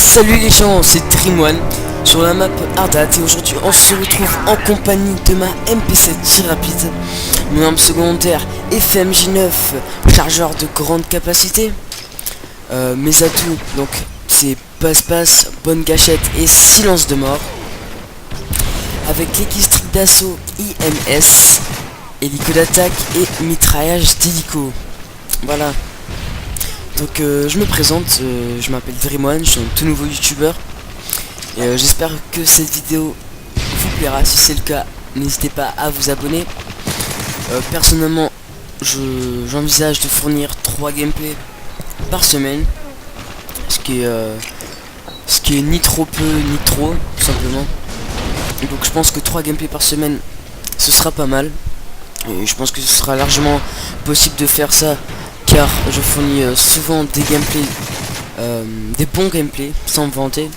Salut les gens, c'est Dream1 sur la map Ardat et aujourd'hui on se retrouve en compagnie de ma MP7 tir rapide, mon arme secondaire FMJ9, chargeur de grande capacité. Mes atouts, donc c'est passe-passe, bonne gâchette et silence de mort. Avec l'équistrie d'assaut IMS, hélico d'attaque et mitraillage d'hélico. Voilà. Donc je me présente, je m'appelle Dream1, je suis un tout nouveau youtubeur. Et j'espère que cette vidéo vous plaira. Si c'est le cas, n'hésitez pas à vous abonner. Personnellement, j'envisage de fournir 3 gameplays par semaine. Ce qui est ni trop peu ni trop, tout simplement. Donc je pense que 3 gameplays par semaine, ce sera pas mal. Et je pense que ce sera largement possible de faire ça, car je fournis souvent des gameplays, des bons gameplays, sans me vanter.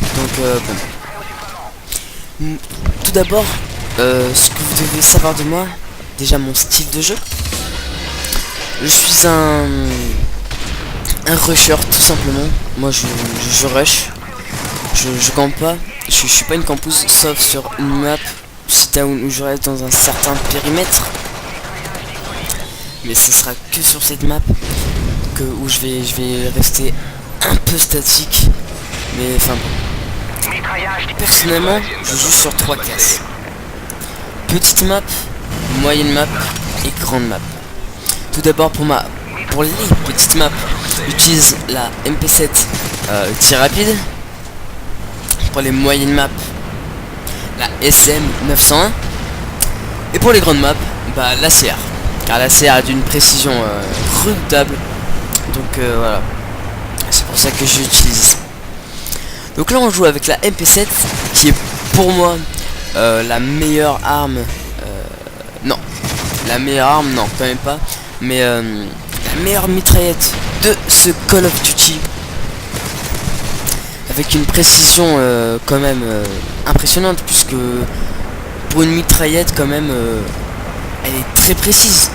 Donc bon. Tout d'abord, ce que vous devez savoir de moi, déjà mon style de jeu. Je suis un rusher, tout simplement. Moi je rush, je campe pas, je suis pas une campeuse, sauf sur une map sit-down où je reste dans un certain périmètre. Mais ce sera que sur cette map où je vais rester un peu statique. Mais enfin bon. Personnellement, je joue sur 3 classes. Petite map, moyenne map et grande map. Tout d'abord pour les petites maps, j'utilise la MP7 tir rapide. Pour les moyennes maps, la SM901. Et pour les grandes maps, bah la CR. Car la CR a d'une précision redoutable. Donc voilà. C'est pour ça que je l'utilise. Donc là on joue avec la MP7 qui est pour moi la meilleure arme. Non. La meilleure arme, non, quand même pas. Mais la meilleure mitraillette de ce Call of Duty. Avec une précision quand même impressionnante, puisque pour une mitraillette quand même elle est très précise.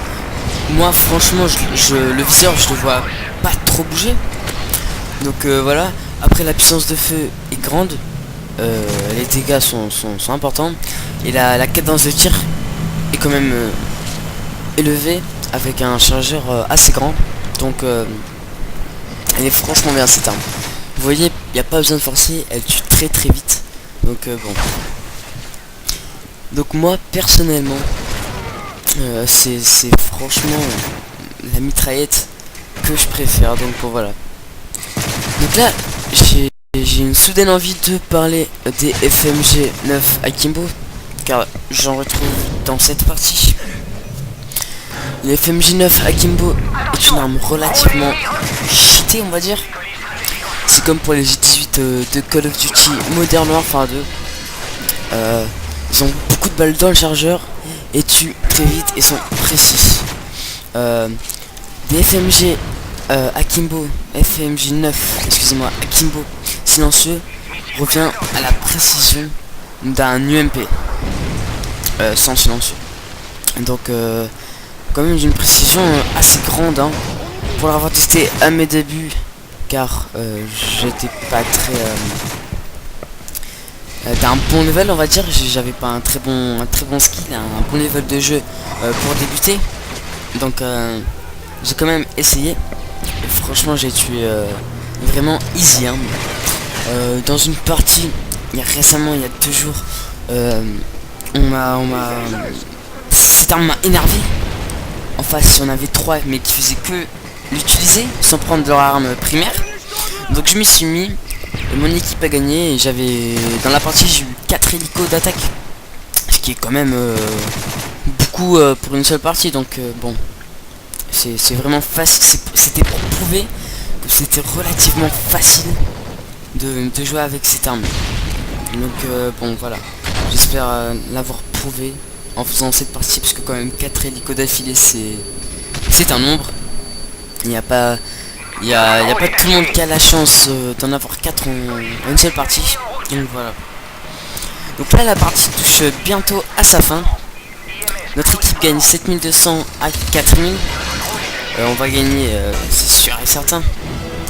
Moi franchement le viseur je le vois pas trop bouger. Donc voilà. Après la puissance de feu est grande, les dégâts sont importants. Et la cadence de tir est quand même élevée, avec un chargeur assez grand. Donc elle est franchement bien cette arme. Vous voyez, il n'y a pas besoin de forcer, elle tue très très vite. Donc bon. Donc moi personnellement, c'est franchement la mitraillette que je préfère. Donc bon, voilà. Donc là j'ai une soudaine envie de parler des FMG 9 Akimbo, car j'en retrouve dans cette partie. Les FMG 9 Akimbo est une arme relativement cheatée, on va dire. C'est comme pour les J18 de Call of Duty Modern Warfare 2. Ils ont beaucoup de balles dans le chargeur et tuent très vite et sont précis. Des FMG Akimbo, FMJ 9, excusez-moi, Akimbo silencieux revient à la précision d'un UMP sans silencieux. Donc quand même d'une précision assez grande, hein, pour l'avoir testé à mes débuts, car j'étais pas très d'un bon level, on va dire. J'avais pas un très bon skill, un bon level de jeu pour débuter. Donc j'ai quand même essayé. Et franchement j'ai tué vraiment easy, hein. Dans une partie récemment, il y a 2 jours, cette arme m'a énervé. En face il y en avait 3 mais qui faisaient que l'utiliser sans prendre leur arme primaire. Donc je m'y suis mis et mon équipe a gagné. Et j'avais dans la partie, j'ai eu 4 hélicos d'attaque, ce qui est quand même beaucoup pour une seule partie. Donc bon, c'est vraiment facile. C'était pour prouver que c'était relativement facile de jouer avec cette arme. Donc bon voilà, j'espère l'avoir prouvé en faisant cette partie, parce que quand même 4 hélicos d'affilée, c'est un nombre. Il n'y a pas tout le monde qui a la chance d'en avoir 4 en une seule partie. Donc voilà. Donc là la partie touche bientôt à sa fin. Notre équipe gagne 7200 à 4000. On va gagner, c'est sûr et certain.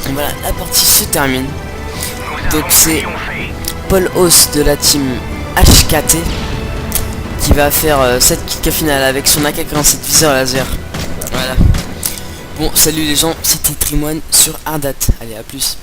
Et voilà, la partie se termine. Donc c'est Paul Hauss de la team HKT qui va faire cette kick finale avec son AK-47 viseur laser. Voilà. Bon, salut les gens, c'était Trim1 sur Ardat. Allez, à plus.